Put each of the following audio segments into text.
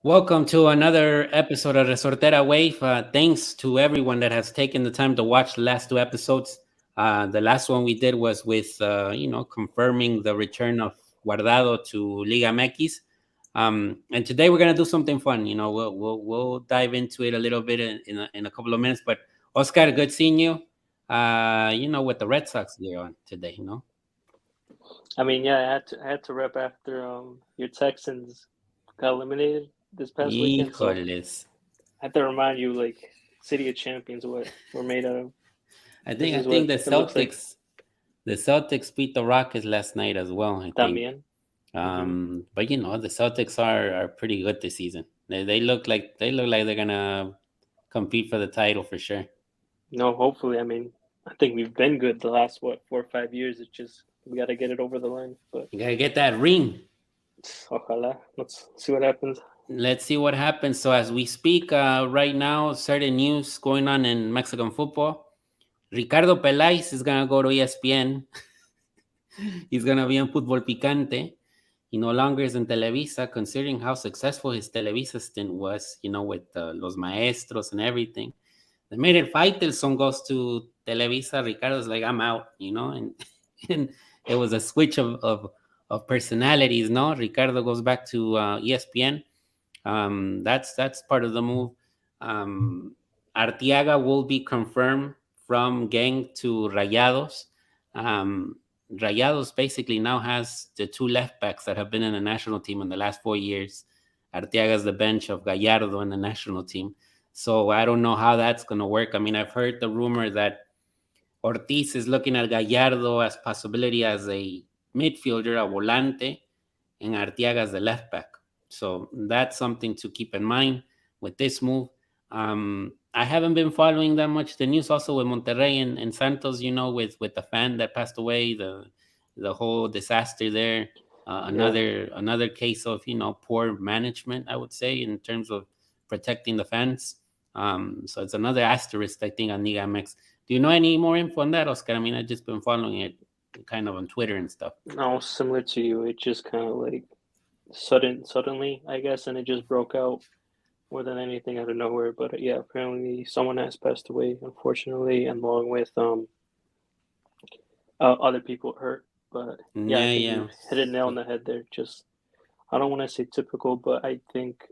Welcome to another episode of Resortera Wave. Thanks to everyone that has taken the time to watch the last two episodes. The last one we did was with, confirming the return of Guardado to Liga MX. And today we're gonna do something fun. We'll dive into it a little bit in a couple of minutes. But Oscar, good seeing you. With the Red Sox gear on today. I mean, yeah, I had to rep after your Texans got eliminated this past weekend, so Híjoles. I have to remind you, like, City of Champions, what we're made out of. I This think I is what think the it looks like. Celtics beat the Rockets last night as well. I think. También. But the Celtics are pretty good this season. They look like they're gonna compete for the title for sure. No, hopefully. I mean, I think we've been good the last 4 or 5 years. It's just we got to get it over the line. But You gotta get that ring. ojalá, let's see what happens. Let's see what happens. So as we speak right now, certain news going on in Mexican football. Ricardo Peláez is gonna go to ESPN. He's gonna be on Fútbol Picante. He no longer is in Televisa, considering how successful his Televisa stint was, with Los Maestros and everything. They made it Faitelson goes to Televisa. Ricardo's like, I'm out, and and it was a switch of personalities, no? Ricardo goes back to ESPN. That's part of the move. Arteaga will be confirmed from Gang to Rayados. Rayados basically now has the two left backs that have been in the national team in the last 4 years. Arteaga's the bench of Gallardo in the national team. So I don't know how that's going to work. I mean, I've heard the rumor that Ortiz is looking at Gallardo as possibility as a midfielder, a volante, and Arteaga as the left back. So that's something to keep in mind with this move. I haven't been following that much the news also with Monterrey and Santos, with the fan that passed away, the whole disaster there. Another case of poor management, I would say, in terms of protecting the fans. So it's another asterisk, I think, on Liga MX. Do you know any more info on that, Oscar? I mean, I've just been following it kind of on Twitter and stuff. No, similar to you, it just kind of like suddenly, I guess, and it just broke out more than anything out of nowhere. But yeah, apparently someone has passed away, unfortunately, and along with other people hurt. But yeah, I Yeah, think yeah. you hit it nail on the head there. Just I don't want to say typical, but I think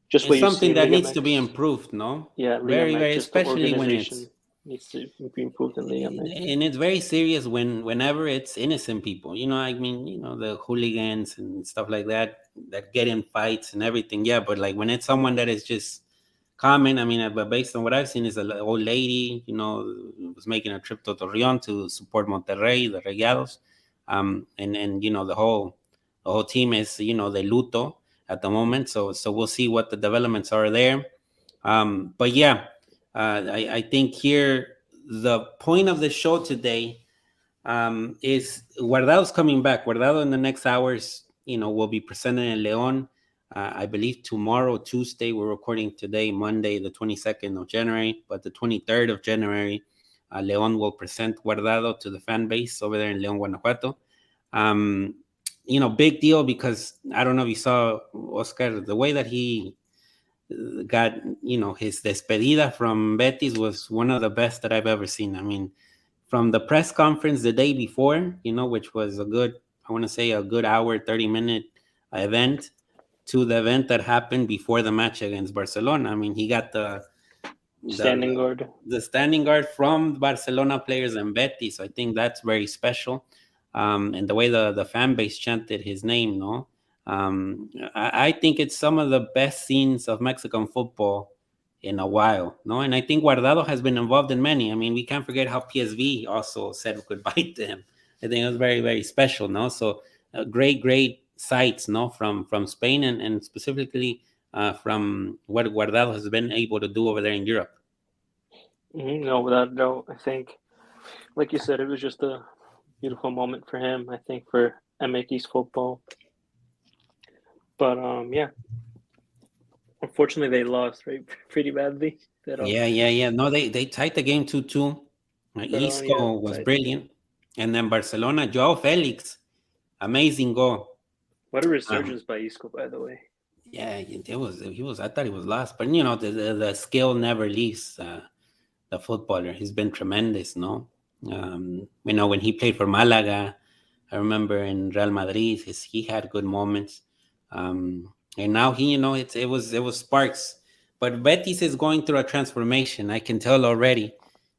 just what It's you see something in that Liga needs to be MX. improved, no? Yeah, Liga Very, MX, very, just the especially when it's organization needs to be improved in Liga MX. and it's very serious whenever it's innocent people. I mean, the hooligans and stuff like that get in fights and everything. Yeah, but like when it's someone that is just common, I mean, but based on what I've seen, is an old lady, was making a trip to Torreon to support Monterrey, the Rayados, and the whole team is de luto at the moment. So we'll see what the developments are there. But yeah, I think here the point of the show today is Guardado's coming back. Guardado in the next hours, will be presented in León. I believe tomorrow, Tuesday, we're recording today, Monday, the 22nd of January, but the 23rd of January, León will present Guardado to the fan base over there in León, Guanajuato. Big deal because I don't know if you saw, Oscar, the way that he got, his despedida from Betis was one of the best that I've ever seen. I mean, from the press conference the day before, which was a good hour, 30-minute event, to the event that happened before the match against Barcelona. I mean, he got Standing guard. the standing guard from Barcelona players and Betis. So I think that's very special. And the way the fan base chanted his name, no? I think it's some of the best scenes of Mexican football in a while, no? And I think Guardado has been involved in many. I mean, we can't forget how PSV also said goodbye to him. I think it was very, very special, no? So great sights, no, from Spain and specifically from what Guardado has been able to do over there in Europe. No, without a doubt, I think, like you said, it was just a beautiful moment for him. I think for MX football. But yeah, unfortunately they lost, right, pretty badly. Yeah. No, they tied the game 2-2. Yeah, Isco was brilliant, and then Barcelona, Joao Felix, amazing goal. What a Um, resurgence by Isco, by the way. yeah, it was. He was. I thought he was lost, but the skill never leaves the footballer. He's been tremendous. No, when he played for Malaga, I remember in Real Madrid, he had good moments. And now it was sparks. But Betis is going through a transformation. I can tell already.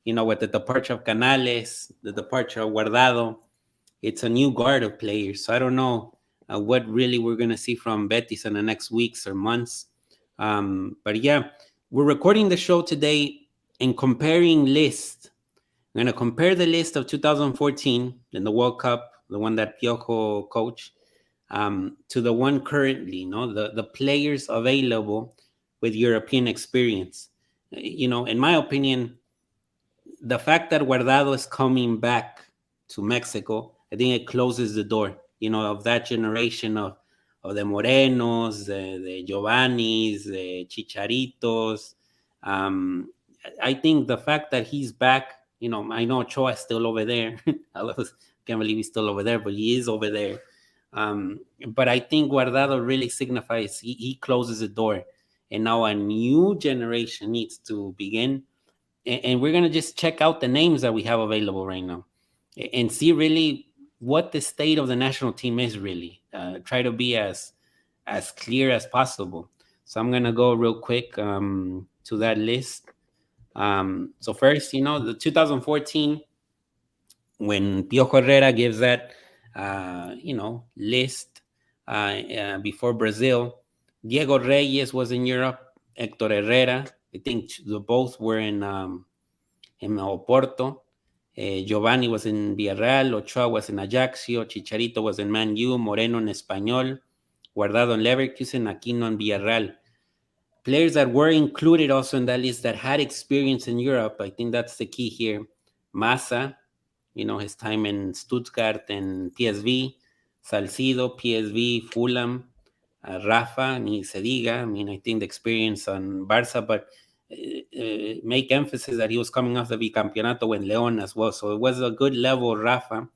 With the departure of Canales, the departure of Guardado, it's a new guard of players. So I don't know what really we're gonna see from Betis in the next weeks or months. But yeah, we're recording the show today and comparing lists. I'm gonna compare the list of 2014 in the World Cup, the one that Piojo coached, to the one currently. The players available with European experience. In my opinion, the fact that Guardado is coming back to Mexico, I think it closes the door, of that generation of the Morenos, the Giovannis, the Chicharitos. Um, I think the fact that he's back, I know Ochoa is still over there. I can't believe he's still over there, but he is over there. But I think Guardado really signifies he closes the door. And now a new generation needs to begin, and we're gonna just check out the names that we have available right now, and see really what the state of the national team is really. Try to be as clear as possible. So I'm gonna go real quick to that list. So first, the 2014, when Piojo Herrera gives that list before Brazil, Diego Reyes was in Europe, Hector Herrera. I think both were in Oporto. Giovanni was in Villarreal, Ochoa was in Ajaxio, Chicharito was in Man U, Moreno in Español, Guardado in Leverkusen, Aquino in Villarreal. Players that were included also in that list that had experience in Europe, I think that's the key here. Massa, his time in Stuttgart and PSV, Salcido, PSV, Fulham, Rafa, ni se diga. I mean, I think the experience on Barca, but make emphasis that he was coming off the bicampeonato in Leon as well. So it was a good level, Rafa.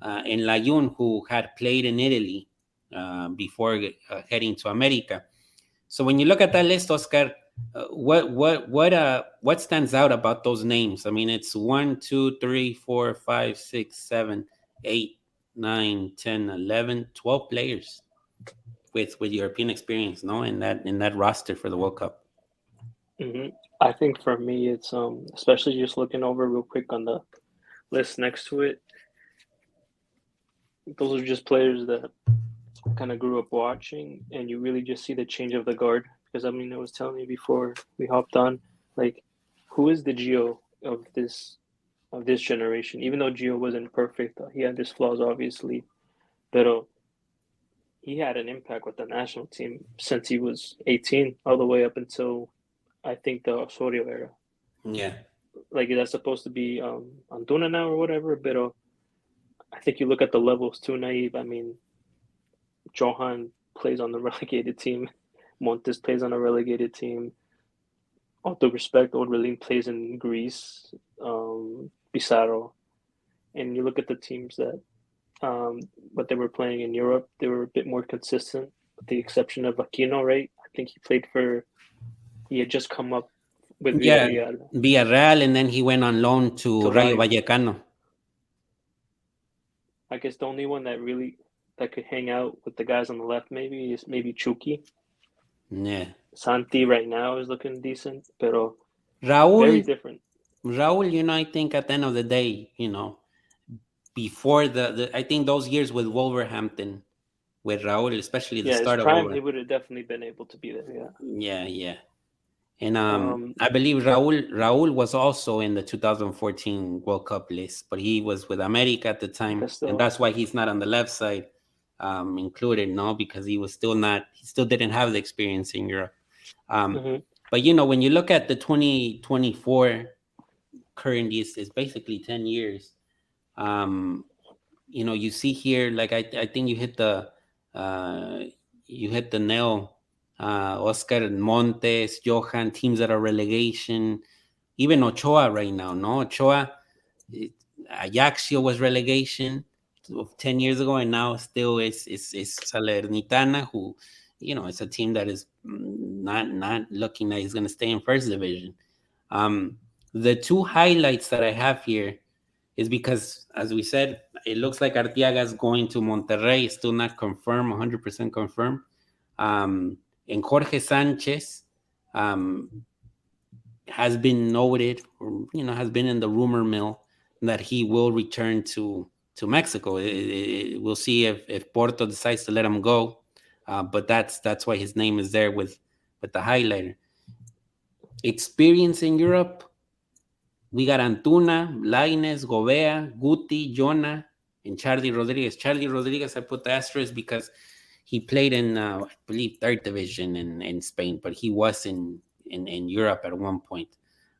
And Layun, who had played in Italy before heading to America. So when you look at that list, Oscar, what stands out about those names? I mean, it's 1, 2, 3, 4, 5, 6, 7, 8, 9, 10, 11, 12 players with European experience, no, in that roster for the World Cup. Hmm. I think for me, it's especially just looking over real quick on the list next to it. Those are just players that I kind of grew up watching, and you really just see the change of the guard. Because I mean, I was telling you before we hopped on, like, who is the Gio of this generation? Even though Gio wasn't perfect, he had his flaws, obviously, but he had an impact with the national team since he was 18, all the way up until I think the Osorio era. Yeah, Like that's supposed to be Antuna now or whatever, but I think you look at the levels too, Naive. I mean, Johan plays on the relegated team. Montes plays on a relegated team. All due respect, Orbelin plays in Greece. Pizarro, and you look at the teams that what they were playing in Europe, they were a bit more consistent, with the exception of Aquino, right? I think he had just come up with yeah, Villarreal Villarreal, and then he went on loan to to Rayo Rayo. Vallecano. I guess the only one that could hang out with the guys on the left maybe is maybe Chucky. Yeah, Santi right now is looking decent, but very Raúl, different. Raúl. I think at the end of the day, before I think those years with Wolverhampton, with Raúl, especially the Yeah, his start of prime, he Wolverhampton. would have definitely been able to be there. Yeah. Yeah, yeah. And Um, I believe Raúl was also in the 2014 World Cup list, but he was with America at the I time, guess and so. that's why he's not on the left side included, no, because he still didn't have the experience in Europe. Um, Hmm. but when you look at the 2024 current, is basically 10 years. Um, you see here, like I think uh, you hit the nail, Oscar, Montes, Johan, teams that are relegation, even Ochoa right now. No, Ochoa, Ajaxio was relegation. of 10 years ago, and now still is Salernitana, who, it's a team that is not looking like it's going to stay in first division. The two highlights that I have here is because, as we said, it looks like Arteaga is going to Monterrey. It's still not confirmed, 100% confirmed. And Jorge Sanchez has been noted, or, has been in the rumor mill that he will return to Mexico. We'll see if Porto decides to let him go, but that's why his name is there with the highlighter. Experience in Europe, we got Antuna, Lainez, Gobea, Guti, Jonah, and Charlie Rodriguez. Charlie Rodriguez, I put the asterisk because he played in, I believe, third division in Spain, but he was in Europe at one point.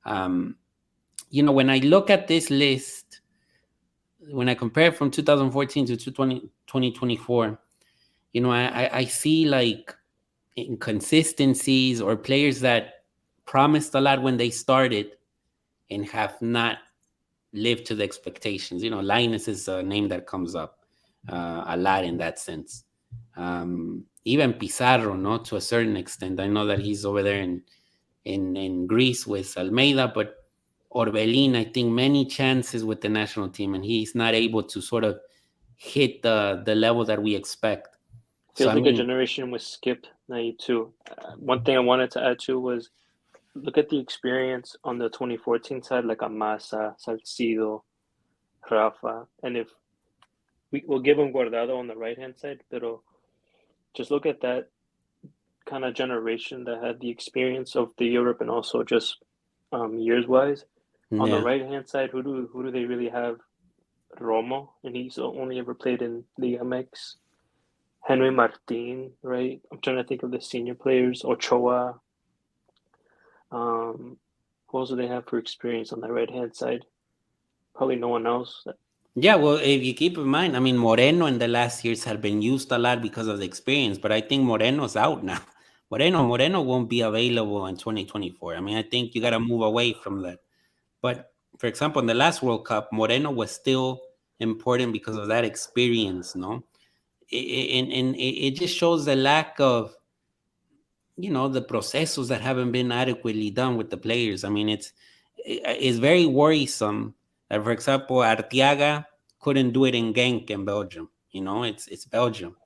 When I look at this list, when I compare it from 2014 to 2024, I see like inconsistencies or players that promised a lot when they started and have not lived to the expectations. Linus is a name that comes up a lot in that sense. Even Pizarro, no, to a certain extent. I know that he's over there in Greece with Almeida, but Orbelin, I think many chances with the national team, and he's not able to sort of hit the level that we expect. Feels like a generation was skipped, Nayib, too. One thing I wanted to add too was look at the experience on the 2014 side, like Amasa, Salcido, Rafa, and if we'll give him Guardado on the right-hand side, but just look at that kind of generation that had the experience of the Europe and also just years-wise. On the right-hand side, who do they really have? Romo, and he's only ever played in the MX. Henry Martin, right? I'm trying to think of the senior players. Ochoa. Who else do they have for experience on the right-hand side? Probably no one else. Yeah, well, if you keep in mind, I mean, Moreno in the last years have been used a lot because of the experience, but I think Moreno's out now. Moreno won't be available in 2024. I mean, I think you got to move away from that. But for example, in the last World Cup, Moreno was still important because of that experience, no? And it just shows the lack of, the processes that haven't been adequately done with the players. I mean, it's very worrisome that, for example, Arteaga couldn't do it in Genk in Belgium. It's Belgium.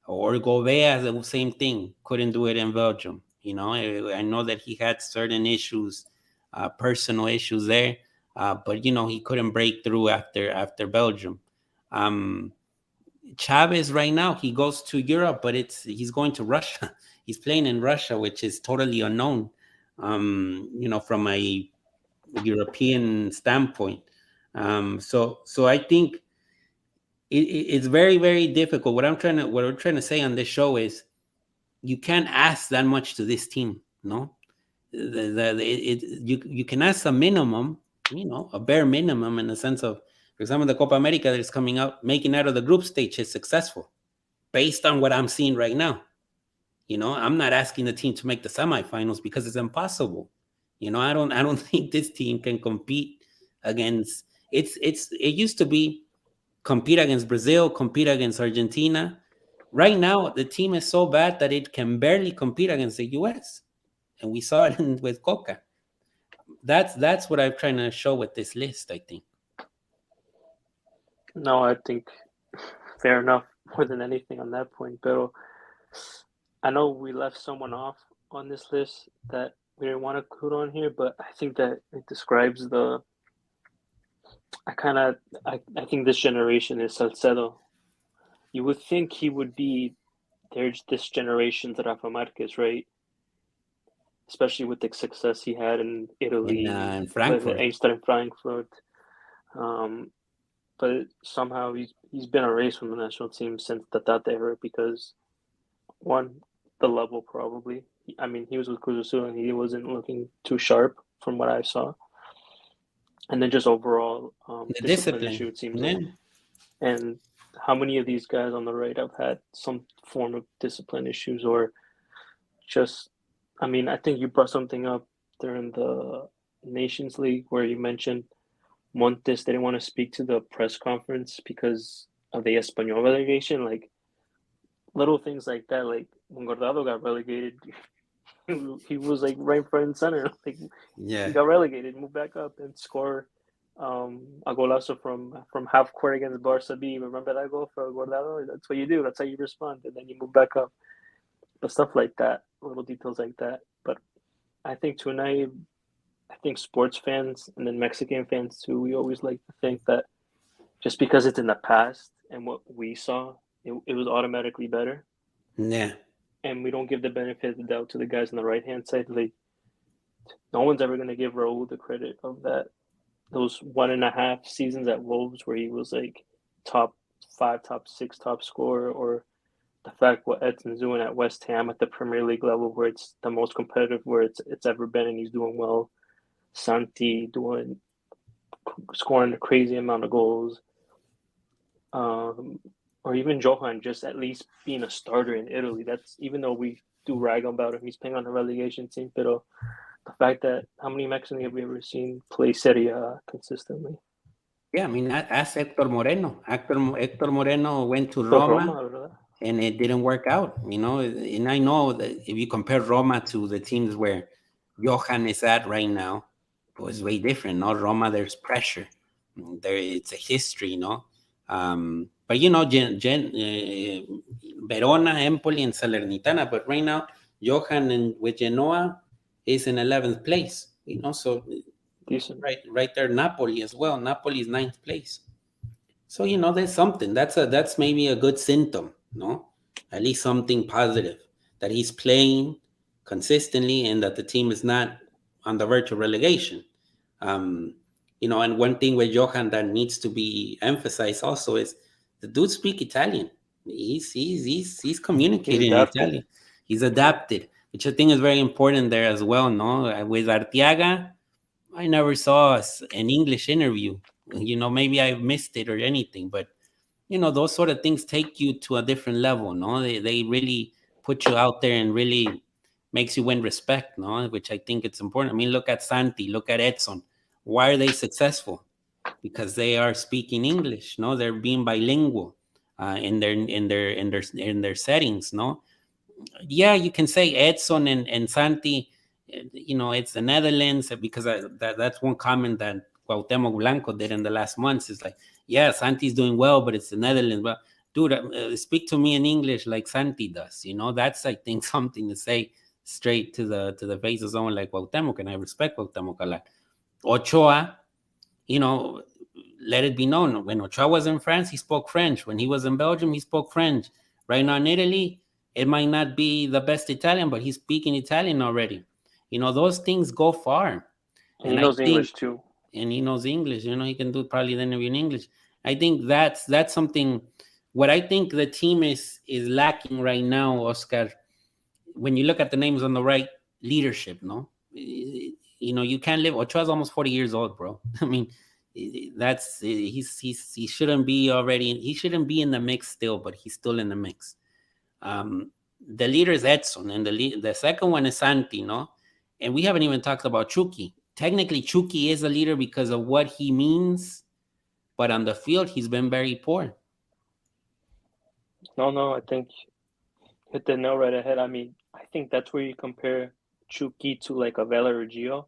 Or Gobea, the same thing, couldn't do it in Belgium. I know that he had certain issues, personal issues there, but he couldn't break through after Belgium. Chavez right now, he goes to Europe, but he's going to Russia. He's playing in Russia, which is totally unknown, from a European standpoint. So I think it's very, very difficult. What we're trying to say on this show is you can't ask that much to this team, no? You can ask a minimum, a bare minimum in the sense of, for example, the Copa America that is coming up, making out of the group stage is successful based on what I'm seeing right now. I'm not asking the team to make the semifinals because it's impossible. I don't think this team can compete against it used to be compete against Brazil, compete against Argentina. Right now, the team is so bad that it can barely compete against the US. And we saw it with Coca. That's what I'm trying to show with this list, I think. No, I think fair enough more than anything on that point. But I know we left someone off on this list that we didn't want to put on here, but I think that it describes I think this generation is Salcedo. You would think he would be there's this generation's Rafa Marquez, right? Especially with the success he had in Italy, in Frankfurt. In Frankfurt. But somehow he's been erased from the national team since the Tata era because one, the level probably. I mean, he was with Cruz Azul and he wasn't looking too sharp from what I saw. And then just overall the discipline issue, it seems like. And how many of these guys on the right have had some form of discipline issues or just, I mean, I think you brought something up during the Nations League where you mentioned Montes didn't want to speak to the press conference because of the Espanol relegation, like little things like that. Like when Guardado got relegated, he was like right front and center. Like Yeah. he got relegated, moved back up, and score a golazo from half court against Barca B. Remember that goal for Guardado? That's what you do. That's how you respond, and then you move back up. But stuff like that, little details like that. But I think tonight, I think sports fans and then Mexican fans too, we always like to think that just because it's in the past and what we saw, it was automatically better. Yeah. And we don't give the benefit of the doubt to the guys on the right hand side. Like no one's ever gonna give Raul the credit of that those 1.5 seasons at Wolves where he was like top five, top six, top scorer, or the fact what Edson's doing at West Ham at the Premier League level where it's the most competitive where it's ever been and he's doing well. Santi doing scoring a crazy amount of goals. Um, or even Johan just at least being a starter in Italy. That's even though we do rag about him, he's playing on the relegation team. But the fact that how many Mexicans have we ever seen play Serie A consistently? Yeah, I mean, ask Hector Moreno. Hector Moreno went to For Roma Roma, ¿verdad? and it didn't work out, And I know that if you compare Roma to the teams where Johan is at right now, it was way different. No, Roma, there's pressure. It's a history, no. But Verona, Empoli, and Salernitana. But right now, Johan with Genoa is in 11th place. So Decent. right there, Napoli as well. Napoli is 9th place. So there's something. That's maybe a good symptom, no? At least something positive that he's playing consistently and that the team is not on the verge of relegation. And one thing with Johan that needs to be emphasized also is the dude speak Italian. He's He's communicating in adapted. Italian. He's adapted, which I think is very important there as well. No, with Arteaga, I never saw an English interview. Maybe I missed it or anything, but those sort of things take you to a different level. No, they really put you out there and really makes you win respect. No, which I think it's important. I mean, look at Santi, look at Edson. Why are they successful? Because they are speaking English. No, they're being bilingual in their settings. No, yeah, you can say Edson and Santi. It's the Netherlands because that's one comment that Cuauhtemoc Blanco did in the last months. It's like, yeah, Santi's doing well, but it's the Netherlands. But dude, speak to me in English like Santi does. That's I think something to say straight to the face of someone like Cuauhtemoc, and I respect Cuauhtemoc a lot. Ochoa, you know, let it be known when Ochoa was in France, he spoke French. When he was in Belgium, he spoke French. Right now in Italy, it might not be the best Italian, but he's speaking Italian already. Those things go far. And he And I knows think, English too. and he knows English, he can do probably the interview in English. I think that's something. What I think the team is lacking right now, Oscar, when you look at the names on the right, leadership, no? You can't live. Ochoa's almost 40 years old, bro. I mean, he shouldn't be already. He shouldn't be in the mix still, but he's still in the mix. The leader is Edson, and the second one is Santi, no? And we haven't even talked about Chucky. Technically, Chucky is a leader because of what he means, but on the field, he's been very poor. No, I think hit the nail right ahead. I mean, I think that's where you compare Chucky to like a Vela or Gio.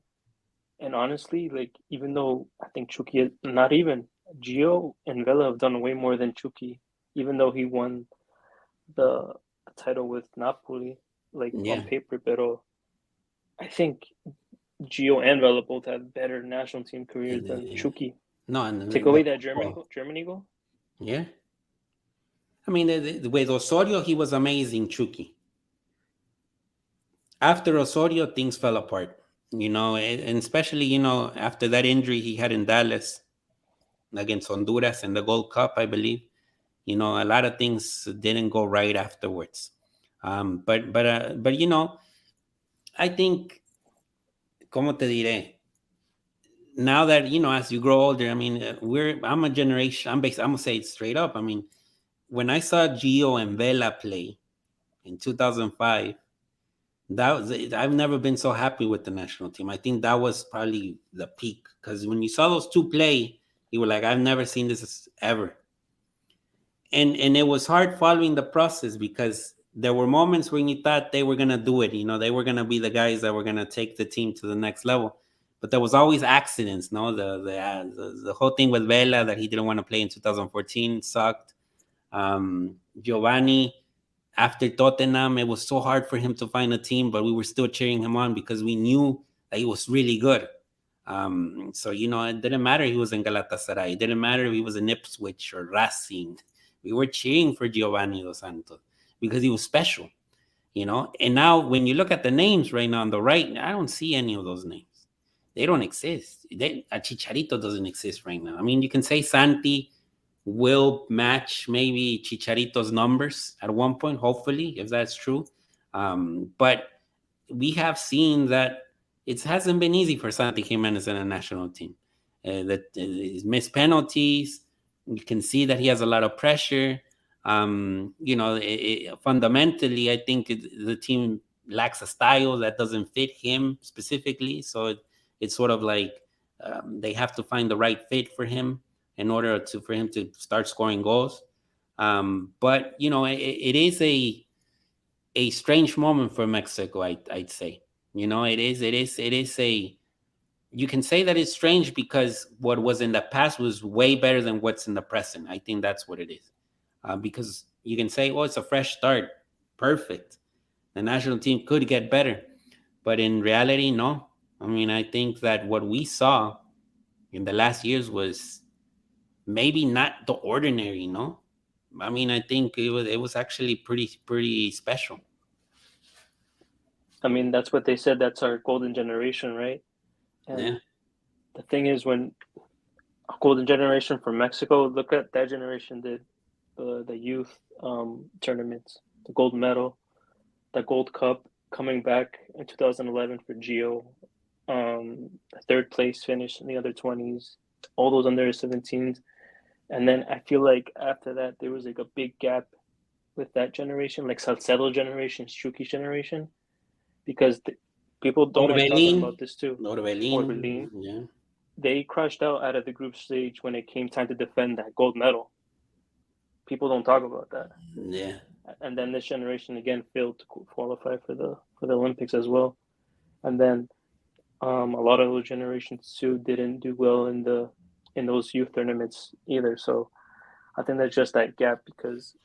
And honestly, like even though I think Chucky, not even Gio and Vela have done way more than Chucky, even though he won the, the title with Napoli, like on Yeah. paper. But I think Gio and Vela both have better national team careers than Chucky. No, and Take away that Germany goal. yeah. I mean, with Osorio, he was amazing, Chucky. After Osorio, things fell apart, and especially, after that injury he had in Dallas against Honduras in the Gold Cup, I believe, a lot of things didn't go right afterwards. But I think, ¿cómo te diré? Now that, as you grow older, I mean, I'm a generation, I'm going to say it straight up. I mean, when I saw Gio and Vela play in 2005, I've never been so happy with the national team. I think that was probably the peak, because when you saw those two play, you were like, I've never seen this ever. and it was hard following the process because there were moments when you thought they were gonna do it. They were gonna be the guys that were gonna take the team to the next level. But there was always accidents. No, the whole thing with Vela that he didn't want to play in 2014 sucked. Giovanni, after Tottenham, it was so hard for him to find a team, but we were still cheering him on because we knew that he was really good. So it didn't matter if he was in Galatasaray. It didn't matter if he was in Ipswich or Racing. We were cheering for Giovanni Dos Santos because he was special. And now when you look at the names right now on the right, I don't see any of those names. They don't exist. A Chicharito doesn't exist right now. I mean, you can say Santi will match maybe Chicharito's numbers at one point, hopefully, if that's true. But we have seen that it hasn't been easy for Santi Jimenez in a national team. That he's missed penalties. You can see that he has a lot of pressure. Fundamentally, I think the team lacks a style that doesn't fit him specifically. So it's sort of like they have to find the right fit for him in order for him to start scoring goals. But it is a strange moment for Mexico. I'd say. It is a. You can say that it's strange because what was in the past was way better than what's in the present. I think that's what it is. Because you can say, "Oh, it's a fresh start, perfect. The national team could get better," but in reality, no. I mean, I think that what we saw in the last years was maybe not the ordinary. No, I mean, I think it was actually pretty special. I mean, that's what they said. That's our golden generation, right? And Yeah. the thing is, when a golden generation for Mexico, look at that generation did the youth tournaments, the gold medal, the gold cup, coming back in 2011 for Gio, third place finish in the under 20s, all those under 17s. And then I feel like after that, there was like a big gap with that generation, like Salcedo generation, Shuki generation, because people don't like talking Orbelin, about this too. Orbelin, Orbelin, yeah, they crashed out of the group stage when it came time to defend that gold medal. People don't talk about that. yeah. And then this generation again failed to qualify for the Olympics as well. And then a lot of those generations too didn't do well in those youth tournaments either. So I think that's just that gap because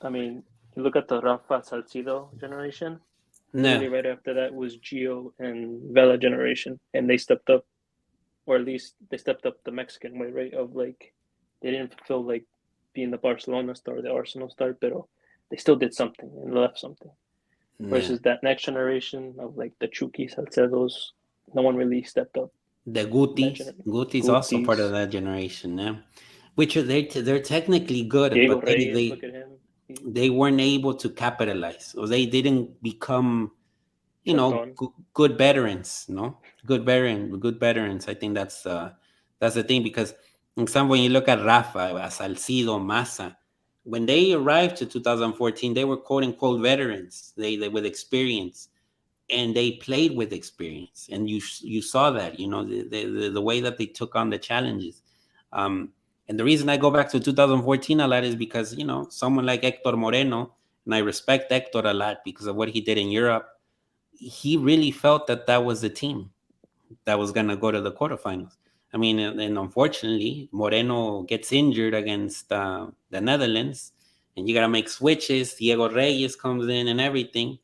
I mean you look at the Rafa Salcido generation. No, Literally right after that was Gio and Vela generation, and they stepped up, or at least they stepped up the Mexican way, right? Of like they didn't feel like being the Barcelona star, the Arsenal star, but they still did something and left something. no. Versus that next generation of like the Chukis, Salcedos, no one really stepped up. The That Gutis, generation, Gutis also part of Gutis, that generation, yeah. Which they're technically good, Diego but they Reyes, they look at him, he they weren't able to capitalize, or they didn't become Cheton. good veterans, good veterans. I think that's the thing because, for example, when you look at Rafa, Salcido, Massa, when they arrived to 2014, they were quote unquote veterans. They with experience, and they played with experience, and you saw that the way that they took on the challenges. Um, and the reason I go back to 2014 a lot is because someone like Hector Moreno, and I respect Hector a lot because of what he did in Europe. He really felt that that was the team that was going to go to the quarterfinals. I mean, and unfortunately, Moreno gets injured against the Netherlands, and you got to make switches. Diego Reyes comes in and everything.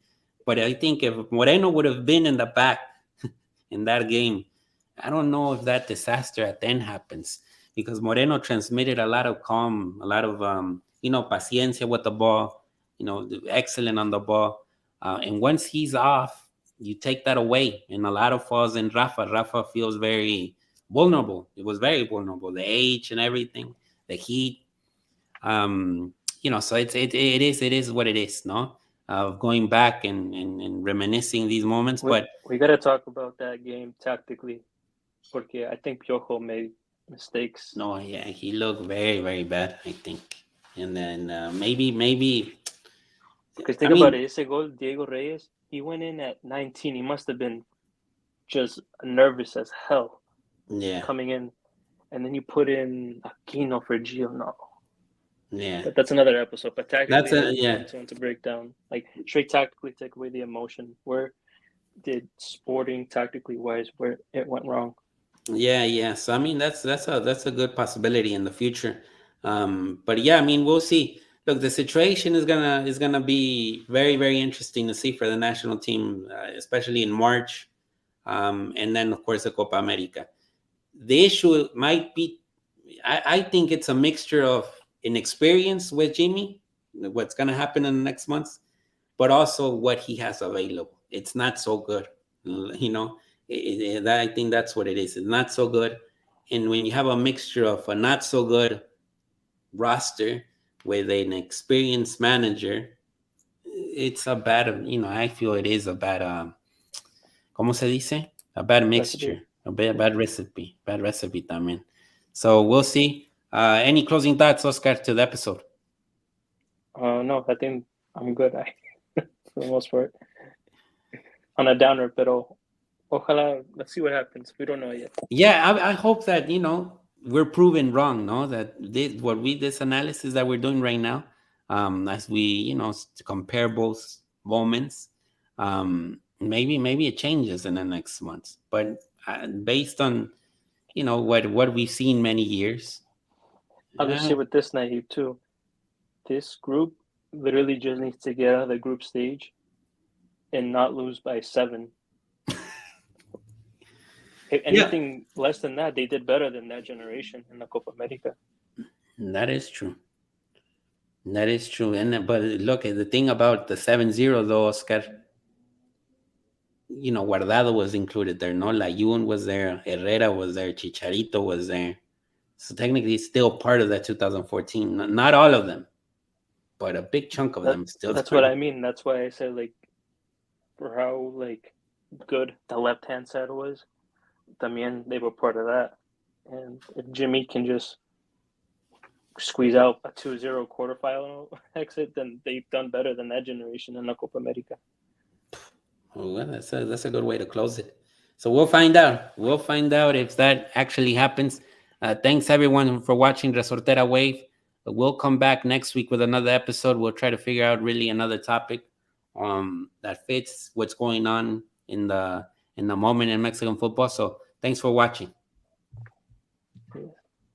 But I think if Moreno would have been in the back in that game, I don't know if that disaster at the end happens because Moreno transmitted a lot of calm, a lot of paciencia with the ball, excellent on the ball. And once he's off, you take that away, and a lot of falls in Rafa. Rafa feels very vulnerable. It was very vulnerable. The age and everything, the heat. So it is what it is, no? Of going back and reminiscing these moments, but We got to talk about that game tactically, porque I think Piojo made mistakes. no, yeah, he looked very very bad, I think, and then maybe, Because I think about mean, it, ese goal, Diego Reyes, he went in at 19. He must have been just nervous as hell yeah, coming in. And then you put in Aquino for Gio. No. Yeah, But that's another episode. But that's tactically, a that'd be yeah. one to break down. Like straight tactically, take away the emotion. Where did Sporting tactically wise where it went wrong? Yeah, yeah. So I mean, that's a good possibility in the future. But yeah, I mean, we'll see. Look, the situation is gonna be very very interesting to see for the national team, especially in March, and then of course the Copa America. The issue might be, I think it's a mixture of inexperience with Jimmy, what's gonna happen in the next months, but also what he has available. It's not so good, you know. I think that's what it is. It's not so good, and when you have a mixture of a not so good roster with an experienced manager, it's a bad. I feel it is a bad. ¿Cómo se dice? A bad Recipe. mixture, a bad, Yeah. bad recipe también. So we'll see. Any closing thoughts, Oscar, to the episode? No, I think I'm good. I for the most part on a downer, pero ojalá. Let's see what happens. We don't know yet. Yeah, I hope that we're proven wrong. No, that this analysis that we're doing right now, as we compare both moments, maybe it changes in the next months. But based on what we've seen many years, I'll just say uh, with this Nayib too. This group literally just needs to get out of the group stage and not lose by 7. If yeah, anything less than that, they did better than that generation in the Copa America. that is true. That is true. And but look, the thing about the 7-0 though, Oscar, Guardado was included there, no? Layun was there, Herrera was there, Chicharito was there. So technically, it's still part of that 2014. Not all of them, but a big chunk of That them is still that's there. what I mean. That's why I said like for how like good the left hand side was, también they were part of that. And if Jimmy can just squeeze out a 2-0 quarterfinal exit, then they've done better than that generation in the Copa America. Well, that's a good way to close it. So we'll find out. We'll find out if that actually happens. Thanks everyone for watching Resortera Wave. We'll come back next week with another episode. We'll try to figure out really another topic that fits what's going on in the moment in Mexican football. So thanks for watching. Yeah.